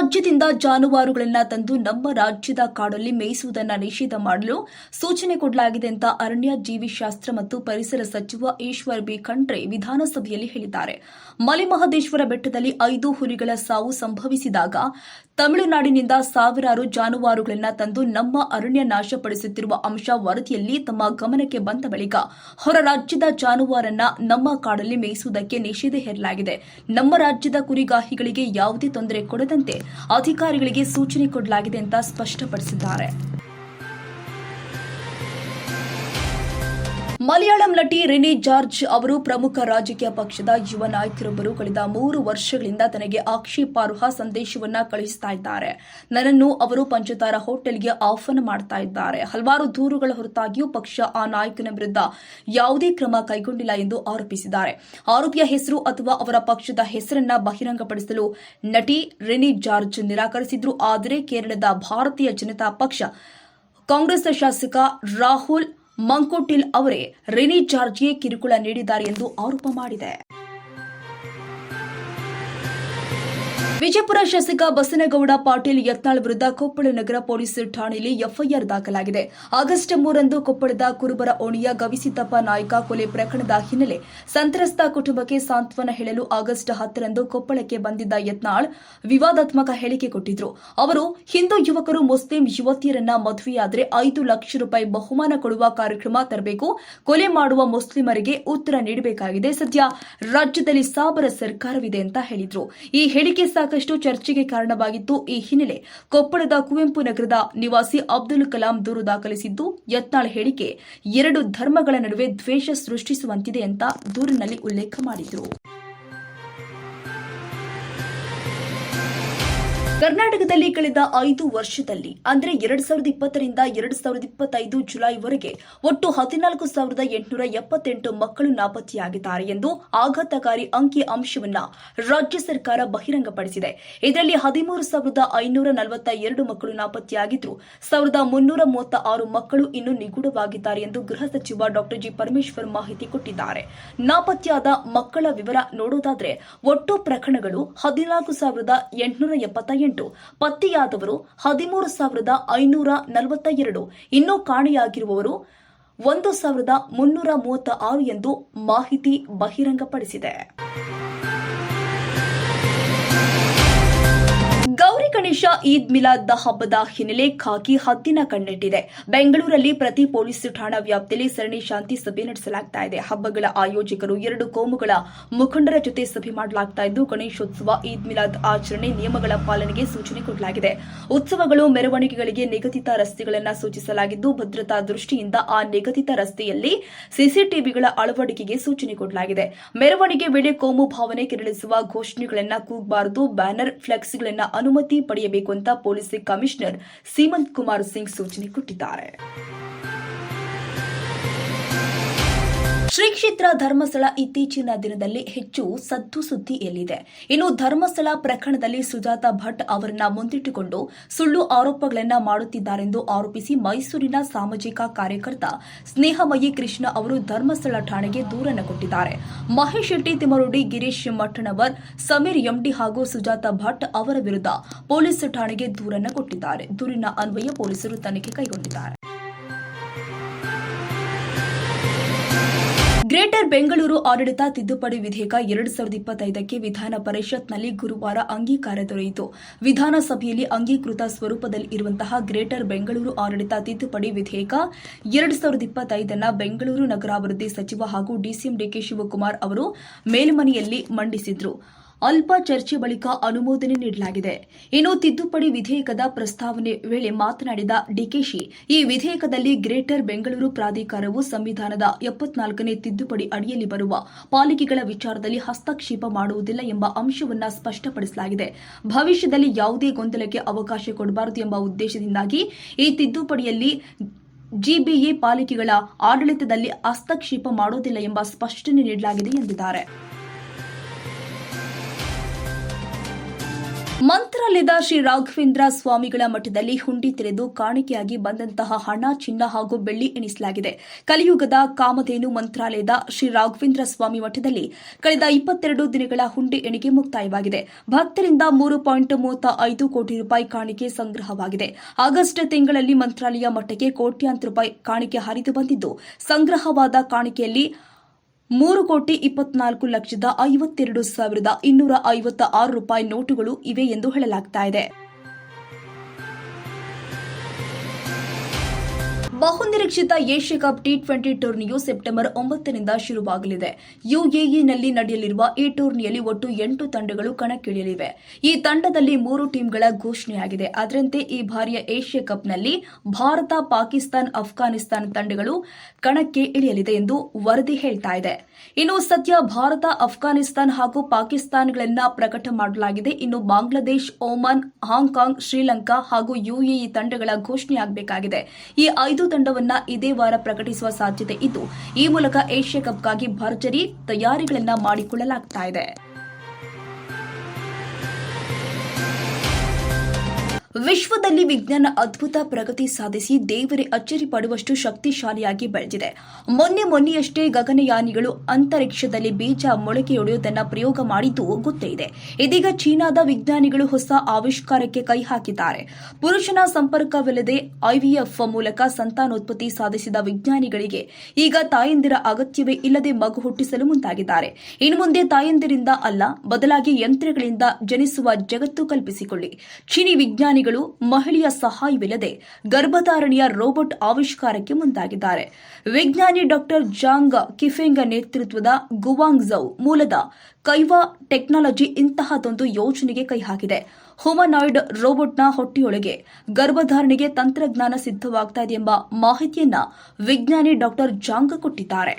ರಾಜ್ಯದಿಂದ ಜಾನುವಾರುಗಳನ್ನು ತಂದು ನಮ್ಮ ರಾಜ್ಯದ ಕಾಡಲ್ಲಿ ಮೇಯಿಸುವುದನ್ನು ನಿಷೇಧ ಮಾಡಲು ಸೂಚನೆ ಕೊಡಲಾಗಿದೆ ಅಂತ ಅರಣ್ಯ ಜೀವಿಶಾಸ್ತ್ರ ಮತ್ತು ಪರಿಸರ ಸಚಿವ ಈಶ್ವರ್ ಬಿ ಖಂಡ್ರೆ ವಿಧಾನಸಭೆಯಲ್ಲಿ ಹೇಳಿದ್ದಾರೆ. ಮಲೆಮಹದೇಶ್ವರ ಬೆಟ್ಟದಲ್ಲಿ 5 ಹುಲಿಗಳ ಸಾವು ಸಂಭವಿಸಿದಾಗ ತಮಿಳುನಾಡಿನಿಂದ ಸಾವಿರಾರು ಜಾನುವಾರುಗಳನ್ನು ತಂದು ನಮ್ಮ ಅರಣ್ಯ ನಾಶಪಡಿಸುತ್ತಿರುವ ಅಂಶ ವರದಿಯಲ್ಲಿ ತಮ್ಮ ಗಮನಕ್ಕೆ ಬಂದ ಬಳಿಕ ಹೊರ ರಾಜ್ಯದ ಜಾನುವಾರನ್ನ ನಮ್ಮ ಕಾಡಲ್ಲಿ ಮೇಯಿಸುವುದಕ್ಕೆ ನಿಷೇಧ ಹೇರಲಾಗಿದೆ. ನಮ್ಮ ರಾಜ್ಯದ ಕುರಿಗಾಹಿಗಳಿಗೆ ಯಾವುದೇ ತೊಂದರೆ ಕೊಡದಂತೆ ಅಧಿಕಾರಿಗಳಿಗೆ ಸೂಚನೆ ಕೊಡಲಾಗಿದೆ ಅಂತ ಸ್ಪಷ್ಟಪಡಿಸಿದ್ದಾರೆ. ಮಲಯಾಳಂ ನಟಿ ರಿನಿ ಜಾರ್ಜ್ ಅವರು ಪ್ರಮುಖ ರಾಜಕೀಯ ಪಕ್ಷದ ಯುವ ನಾಯಕರೊಬ್ಬರು ಕಳೆದ 3 ವರ್ಷಗಳಿಂದ ತನಗೆ ಆಕ್ಷೇಪಾರ್ಹ ಸಂದೇಶವನ್ನ ಕಳುಹಿಸ್ತಾ ಇದ್ದಾರೆ. ನನ್ನನ್ನು ಅವರು ಪಂಚತಾರ ಹೋಟೆಲ್ಗೆ ಆಹ್ವಾನ ಮಾಡ್ತಾ ಇದ್ದಾರೆ. ಹಲವಾರು ದೂರುಗಳ ಹೊರತಾಗಿಯೂ ಪಕ್ಷ ಆ ನಾಯಕನ ವಿರುದ್ಧ ಯಾವುದೇ ಕ್ರಮ ಕೈಗೊಂಡಿಲ್ಲ ಎಂದು ಆರೋಪಿಸಿದ್ದಾರೆ. ಆರೋಪಿಯ ಹೆಸರು ಅಥವಾ ಅವರ ಪಕ್ಷದ ಹೆಸರನ್ನ ಬಹಿರಂಗಪಡಿಸಲು ನಟಿ ರಿನಿ ಜಾರ್ಜ್ ನಿರಾಕರಿಸಿದ್ರು. ಆದರೆ ಕೇರಳದ ಭಾರತೀಯ ಜನತಾ ಪಕ್ಷ ಕಾಂಗ್ರೆಸ್ ಶಾಸಕ ರಾಹುಲ್ ಮಂಕೋಟಿಲ್ ಅವರೇ ರಿನಿ ಜಾರ್ಜ್ಗೆ ಕಿರುಕುಳ ನೀಡಿದ್ದಾರೆ ಎಂದು ಆರೋಪ ಮಾಡಿದೆ. ವಿಜಯಪುರ ಶಾಸಕ ಬಸನಗೌಡ ಪಾಟೀಲ್ ಯತ್ನಾಳ್ ವಿರುದ್ಧ ಕೊಪ್ಪಳ ನಗರ ಪೊಲೀಸ್ ಠಾಣೆಯಲ್ಲಿ ಎಫ್ಐಆರ್ ದಾಖಲಾಗಿದೆ. ಆಗಸ್ಟ್ 3ರಂದು ಕೊಪ್ಪಳದ ಕುರುಬರ ಓಣಿಯ ಗವಿಸಿದ್ದಪ್ಪ ನಾಯ್ಕ ಕೊಲೆ ಪ್ರಕರಣದ ಹಿನ್ನೆಲೆ ಸಂತ್ರಸ್ತ ಕುಟುಂಬಕ್ಕೆ ಸಾಂತ್ವನ ಹೇಳಲು ಆಗಸ್ಟ್ 10ರಂದು ಕೊಪ್ಪಳಕ್ಕೆ ಬಂದಿದ್ದ ಯತ್ನಾಳ್ ವಿವಾದಾತ್ಮಕ ಹೇಳಿಕೆ ಕೊಟ್ಟಿದ್ರು. ಅವರು ಹಿಂದೂ ಯುವಕರು ಮುಸ್ಲಿಂ ಯುವತಿಯರನ್ನ ಮದುವೆಯಾದರೆ 5 ಲಕ್ಷ ರೂಪಾಯಿ ಬಹುಮಾನ ಕೊಡುವ ಕಾರ್ಯಕ್ರಮ ತರಬೇಕು, ಕೊಲೆ ಮಾಡುವ ಮುಸ್ಲಿಮರಿಗೆ ಉತ್ತರ ನೀಡಬೇಕಾಗಿದೆ, ಸದ್ಯ ರಾಜ್ಯದಲ್ಲಿ ಸಾಬರ ಸರ್ಕಾರವಿದೆ ಅಂತ ಹೇಳಿದ್ರು. ಈ ಹೇಳಿಕೆ ಸಾಕಷ್ಟು ಚರ್ಚೆಗೆ ಕಾರಣವಾಗಿತ್ತು. ಈ ಹಿನ್ನೆಲೆ ಕೊಪ್ಪಳದ ಕುವೆಂಪು ನಗರದ ನಿವಾಸಿ ಅಬ್ದುಲ್ ಕಲಾಂ ದೂರು ದಾಖಲಿಸಿದ್ದು, ಯತ್ನಾಳ್ ಹೇಳಿಕೆ 2 ಧರ್ಮಗಳ ನಡುವೆ ದ್ವೇಷ ಸೃಷ್ಟಿಸುವಂತಿದೆ ಅಂತ ದೂರಿನಲ್ಲಿ ಉಲ್ಲೇಖ ಮಾಡಿದ್ರು. ಕರ್ನಾಟಕದಲ್ಲಿ ಕಳೆದ 5 ವರ್ಷದಲ್ಲಿ ಅಂದರೆ 2020ರಿಂದ 2025 ಜುಲೈವರೆಗೆ ಒಟ್ಟು 14,878 ಮಕ್ಕಳು ನಾಪತ್ತೆಯಾಗಿದ್ದಾರೆ ಎಂದು ಆಘಾತಕಾರಿ ಅಂಕಿ ಅಂಶವನ್ನು ರಾಜ್ಯ ಸರ್ಕಾರ ಬಹಿರಂಗಪಡಿಸಿದೆ. ಇದರಲ್ಲಿ 13,542 ಮಕ್ಕಳು ನಾಪತ್ತೆಯಾಗಿದ್ದು 1,336 ಮಕ್ಕಳು ಇನ್ನೂ ನಿಗೂಢವಾಗಿದ್ದಾರೆ ಎಂದು ಗೃಹ ಸಚಿವ ಡಾ ಜಿ ಪರಮೇಶ್ವರ್ ಮಾಹಿತಿ ಕೊಟ್ಟಿದ್ದಾರೆ. ನಾಪತ್ತೆಯಾದ ಮಕ್ಕಳ ವಿವರ ನೋಡುವುದಾದರೆ ಒಟ್ಟು ಪ್ರಕರಣಗಳು 14,878, ಪತ್ತೆಯಾದವರು 13,542, ಇನ್ನೂ ಕಾಣೆಯಾಗಿರುವವರು 1,336 ಎಂದು ಮಾಹಿತಿ ಬಹಿರಂಗಪಡಿಸಿದೆ. ಗೌರಿ ಗಣೇಶ ಈದ್ ಮಿಲಾದ್ ಹಬ್ಬದ ಹಿನ್ನೆಲೆ ಖಾಕಿ ಹದ್ದಿನ ಕಣ್ಣಿಟ್ಟಿದೆ. ಬೆಂಗಳೂರಲ್ಲಿ ಪ್ರತಿ ಪೊಲೀಸ್ ಠಾಣಾ ವ್ಯಾಪ್ತಿಯಲ್ಲಿ ಸರಣಿ ಶಾಂತಿ ಸಭೆ ನಡೆಸಲಾಗ್ತಾ ಇದೆ. ಹಬ್ಬಗಳ ಆಯೋಜಕರು 2 ಕೋಮುಗಳ ಮುಖಂಡರ ಜೊತೆ ಸಭೆ ಮಾಡಲಾಗ್ತಾ ಇದ್ದು, ಗಣೇಶೋತ್ಸವ, ಈದ್ ಮಿಲಾದ್ ಆಚರಣೆ ನಿಯಮಗಳ ಪಾಲನೆಗೆ ಸೂಚನೆ ಕೊಡಲಾಗಿದೆ. ಉತ್ಸವಗಳು, ಮೆರವಣಿಗೆಗಳಿಗೆ ನಿಗದಿತ ರಸ್ತೆಗಳನ್ನು ಸೂಚಿಸಲಾಗಿದ್ದು, ಭದ್ರತಾ ದೃಷ್ಟಿಯಿಂದ ಆ ನಿಗದಿತ ರಸ್ತೆಯಲ್ಲಿ ಸಿಸಿಟಿವಿಗಳ ಅಳವಡಿಕೆಗೆ ಸೂಚನೆ ಕೊಡಲಾಗಿದೆ. ಮೆರವಣಿಗೆ ವೇಳೆ ಕೋಮು ಭಾವನೆ ಕೆರಳಿಸುವ ಘೋಷಣೆಗಳನ್ನು ಕೂಗಬಾರದು, ಬ್ಯಾನರ್, ಫ್ಲೆಕ್ಸ್ಗಳನ್ನು ಅನುಮತಿ ಪಡೆಯಬೇಕು ಅಂತ ಪೊಲೀಸ್ ಕಮಿಷನರ್ ಸೀಮಂತ್ ಕುಮಾರ್ ಸಿಂಗ್ ಸೂಚನೆ ಕೊಟ್ಟಿದ್ದಾರೆ. ಶ್ರೀ ಕ್ಷೇತ್ರ ಧರ್ಮಸ್ಥಳ ಇತ್ತೀಚಿನ ದಿನದಲ್ಲಿ ಹೆಚ್ಚು ಸದ್ದು ಸುದ್ದಿಯಲ್ಲಿದೆ. ಇನ್ನು ಧರ್ಮಸ್ಥಳ ಪ್ರಕರಣದಲ್ಲಿ ಸುಜಾತ ಭಟ್ ಅವರನ್ನ ಮುಂದಿಟ್ಟುಕೊಂಡು ಸುಳ್ಳು ಆರೋಪಗಳನ್ನು ಮಾಡುತ್ತಿದ್ದಾರೆಂದು ಆರೋಪಿಸಿ ಮೈಸೂರಿನ ಸಾಮಾಜಿಕ ಕಾರ್ಯಕರ್ತ ಸ್ನೇಹಮಯಿ ಕೃಷ್ಣ ಅವರು ಧರ್ಮಸ್ಥಳ ಠಾಣೆಗೆ ದೂರನ್ನು ಕೊಟ್ಟಿದ್ದಾರೆ. ಮಹೇಶ್ ಶೆಟ್ಟಿ, ತಿಮ್ಮರೋಡಿ, ಗಿರೀಶ್ ಮಠಣವರ್, ಸಮೀರ್ ಎಂಡಿ ಹಾಗೂ ಸುಜಾತ ಭಟ್ ಅವರ ವಿರುದ್ಧ ಪೊಲೀಸ್ ಠಾಣೆಗೆ ದೂರನ್ನು ಕೊಟ್ಟಿದ್ದಾರೆ. ದೂರಿನ ಅನ್ವಯ ಪೊಲೀಸರು ತನಿಖೆ ಕೈಗೊಂಡಿದ್ದಾರೆ. ಗ್ರೇಟರ್ ಬೆಂಗಳೂರು ಆಡಳಿತ ತಿದ್ದುಪಡಿ ವಿಧೇಯಕ 2025ಕ್ಕೆ ವಿಧಾನ ಪರಿಷತ್ನಲ್ಲಿ ಗುರುವಾರ ಅಂಗೀಕಾರ ದೊರೆಯಿತು. ವಿಧಾನಸಭೆಯಲ್ಲಿ ಅಂಗೀಕೃತ ಸ್ವರೂಪದಲ್ಲಿ ಇರುವಂತಹ ಗ್ರೇಟರ್ ಬೆಂಗಳೂರು ಆಡಳಿತ ತಿದ್ದುಪಡಿ ವಿಧೇಯಕ 2025 ಬೆಂಗಳೂರು ನಗರಾಭಿವೃದ್ಧಿ ಸಚಿವ ಹಾಗೂ ಡಿಸಿಎಂ ಡಿಕೆ ಶಿವಕುಮಾರ್ ಅವರು ಮೇಲ್ಮನೆಯಲ್ಲಿ ಮಂಡಿಸಿದ್ರು. ಅಲ್ಪ ಚರ್ಚೆ ಬಳಿಕ ಅನುಮೋದನೆ ನೀಡಲಾಗಿದೆ. ಇನ್ನು ತಿದ್ದುಪಡಿ ವಿಧೇಯಕದ ಪ್ರಸ್ತಾವನೆ ವೇಳೆ ಮಾತನಾಡಿದ ಡಿಕೆಶಿ, ಈ ವಿಧೇಯಕದಲ್ಲಿ ಗ್ರೇಟರ್ ಬೆಂಗಳೂರು ಪ್ರಾಧಿಕಾರವು ಸಂವಿಧಾನದ 74ನೇ ತಿದ್ದುಪಡಿ ಅಡಿಯಲ್ಲಿ ಬರುವ ಪಾಲಿಕೆಗಳ ವಿಚಾರದಲ್ಲಿ ಹಸ್ತಕ್ಷೇಪ ಮಾಡುವುದಿಲ್ಲ ಎಂಬ ಅಂಶವನ್ನು ಸ್ಪಷ್ಟಪಡಿಸಲಾಗಿದೆ. ಭವಿಷ್ಯದಲ್ಲಿ ಯಾವುದೇ ಗೊಂದಲಕ್ಕೆ ಅವಕಾಶ ಕೊಡಬಾರದು ಎಂಬ ಉದ್ದೇಶದಿಂದಾಗಿ ಈ ತಿದ್ದುಪಡಿಯಲ್ಲಿ ಜಿಬಿಎ ಪಾಲಿಕೆಗಳ ಆಡಳಿತದಲ್ಲಿ ಹಸ್ತಕ್ಷೇಪ ಮಾಡುವುದಿಲ್ಲ ಎಂಬ ಸ್ಪಷ್ಟನೆ ನೀಡಲಾಗಿದೆ ಎಂದಿದ್ದಾರೆ. ಮಂತ್ರಾಲಯ ಮಂತ್ರಾಲಯದ ಶ್ರೀ ರಾಘವೇಂದ್ರ ಸ್ವಾಮಿಗಳ ಮಠದಲ್ಲಿ ಹುಂಡಿ ತೆರೆದು ಕಾಣಿಕೆಯಾಗಿ ಬಂದಂತಹ ಹಣ, ಚಿನ್ನ ಹಾಗೂ ಬೆಳ್ಳಿ ಎಣಿಸಲಾಗಿದೆ. ಕಲಿಯುಗದ ಕಾಮಧೇನು ಮಂತ್ರಾಲಯದ ಶ್ರೀ ರಾಘವೇಂದ್ರ ಸ್ವಾಮಿ ಮಠದಲ್ಲಿ ಕಳೆದ 22 ದಿನಗಳ ಹುಂಡಿ ಎಣಿಕೆ ಮುಕ್ತಾಯವಾಗಿದೆ. ಭಕ್ತರಿಂದ 3.35 ಕೋಟಿ ರೂಪಾಯಿ ಕಾಣಿಕೆ ಸಂಗ್ರಹವಾಗಿದೆ. ಆಗಸ್ಟ್ ತಿಂಗಳಲ್ಲಿ ಮಂತ್ರಾಲಯ ಮಠಕ್ಕೆ ಕೋಟ್ಯಾಂತರ ರೂಪಾಯಿ ಕಾಣಿಕೆ ಹರಿದು ಬಂದಿದ್ದು, ಸಂಗ್ರಹವಾದ ಕಾಣಿಕೆಯಲ್ಲಿ 3,24,52,256 ರೂಪಾಯಿ ನೋಟುಗಳು ಇವೆ ಎಂದು ಹೇಳಲಾಗುತ್ತಿದೆ. ಬಹುನಿರೀಕ್ಷಿತ ಏಷ್ಯಾ ಕಪ್ ಟಿ20 ಟೂರ್ನಿಯು ಸೆಪ್ಟೆಂಬರ್ 9ರಿಂದ ಶುರುವಾಗಲಿದೆ. ಯುಎಇನಲ್ಲಿ ನಡೆಯಲಿರುವ ಈ ಟೂರ್ನಿಯಲ್ಲಿ ಒಟ್ಟು 8 ತಂಡಗಳು ಕಣಕ್ಕಿಳಿಯಲಿವೆ. ಈ ತಂಡದಲ್ಲಿ 3 ಟೀಮ್ಗಳ ಘೋಷಣೆಯಾಗಿದೆ. ಅದರಂತೆ ಈ ಬಾರಿಯ ಏಷ್ಯಾ ಕಪ್ನಲ್ಲಿ ಭಾರತ, ಪಾಕಿಸ್ತಾನ, ಅಫ್ಘಾನಿಸ್ತಾನ ತಂಡಗಳು ಕಣಕ್ಕೆ ಇಳಿಯಲಿದೆ ಎಂದು ವರದಿ ಹೇಳ್ತಾ ಇದೆ. ಇನ್ನು ಸದ್ಯ ಭಾರತ, ಅಫ್ಘಾನಿಸ್ತಾನ ಹಾಗೂ ಪಾಕಿಸ್ತಾನಗಳನ್ನ ಪ್ರಕಟ ಮಾಡಲಾಗಿದೆ. ಇನ್ನು ಬಾಂಗ್ಲಾದೇಶ್, ಓಮನ್, ಹಾಂಗ್ಕಾಂಗ್, ಶ್ರೀಲಂಕಾ ಹಾಗೂ ಯುಎಇ ತಂಡಗಳ ಘೋಷಣೆಯಾಗಬೇಕಾಗಿದೆ. ಈ 5 ತಂಡವನ್ನ ಇದೇ ವಾರ ಪ್ರಕಟಿಸುವ ಸಾಧ್ಯತೆ ಇದ್ದು, ಈ ಮೂಲಕ ಏಷ್ಯಾ ಕಪ್ಗಾಗಿ ಭರ್ಜರಿ ತಯಾರಿಗಳನ್ನ ಮಾಡಿಕೊಳ್ಳಲಾಗ್ತಾ ಇದೆ. ವಿಶ್ವದಲ್ಲಿ ವಿಜ್ಞಾನ ಅದ್ಭುತ ಪ್ರಗತಿ ಸಾಧಿಸಿ ದೇವರೇ ಅಚ್ಚರಿ ಪಡುವಷ್ಟು ಶಕ್ತಿಶಾಲಿಯಾಗಿ ಬೆಳೆದಿದೆ. ಮೊನ್ನೆಯಷ್ಟೇ ಗಗನಯಾನಿಗಳು ಅಂತರಿಕ್ಷದಲ್ಲಿ ಬೀಜ ಮೊಳಕೆಯೊಡೆಯುವುದನ್ನು ಪ್ರಯೋಗ ಮಾಡಿದ್ದು ಗೊತ್ತೇ ಇದೆ. ಇದೀಗ ಚೀನಾದ ವಿಜ್ಞಾನಿಗಳು ಹೊಸ ಆವಿಷ್ಕಾರಕ್ಕೆ ಕೈ ಹಾಕಿದ್ದಾರೆ. ಪುರುಷನ ಸಂಪರ್ಕವಿಲ್ಲದೆ ಐವಿಎಫ್ ಮೂಲಕ ಸಂತಾನೋತ್ಪತ್ತಿ ಸಾಧಿಸಿದ ವಿಜ್ಞಾನಿಗಳಿಗೆ ಈಗ ತಾಯಂದಿರ ಅಗತ್ಯವೇ ಇಲ್ಲದೆ ಮಗು ಹುಟ್ಟಿಸಲು ಮುಂದಾಗಿದ್ದಾರೆ. ಇನ್ನು ಮುಂದೆ ತಾಯಂದಿರಿಂದ ಅಲ್ಲ, ಬದಲಾಗಿ ಯಂತ್ರಗಳಿಂದ ಜನಿಸುವ ಜಗತ್ತು ಕಲ್ಪಿಸಿಕೊಳ್ಳಿ. ಚೀನಿ ವಿಜ್ಞಾನಿಗಳು ಮಹಿಳೆಯ ಸಹಾಯವಿಲ್ಲದೆ ಗರ್ಭಧಾರಣೆಯ ರೋಬೋಟ್ ಆವಿಷ್ಕಾರಕ್ಕೆ ಮುಂದಾಗಿದ್ದಾರೆ. ವಿಜ್ಞಾನಿ ಡಾಕ್ಟರ್ ಜಾಂಗ್ ಕಿಫೆಂಗ್ ನೇತೃತ್ವದ ಗುವಾಂಗ್ಝೌ ಮೂಲದ ಕೈವಾ ಟೆಕ್ನಾಲಜಿ ಇಂತಹದೊಂದು ಯೋಜನೆಗೆ ಕೈ ಹಾಕಿದೆ. ಹ್ಯೂಮನಾಯ್ಡ್ ರೋಬೋಟ್ನ ಹೊಟ್ಟೆಯೊಳಗೆ ಗರ್ಭಧಾರಣೆಗೆ ತಂತ್ರಜ್ಞಾನ ಸಿದ್ಧವಾಗ್ತಾ ಇದೆ ಎಂಬ ಮಾಹಿತಿಯನ್ನ ವಿಜ್ಞಾನಿ ಡಾಕ್ಟರ್ ಜಾಂಗ್ ಕೊಟ್ಟಿದ್ದಾರೆ.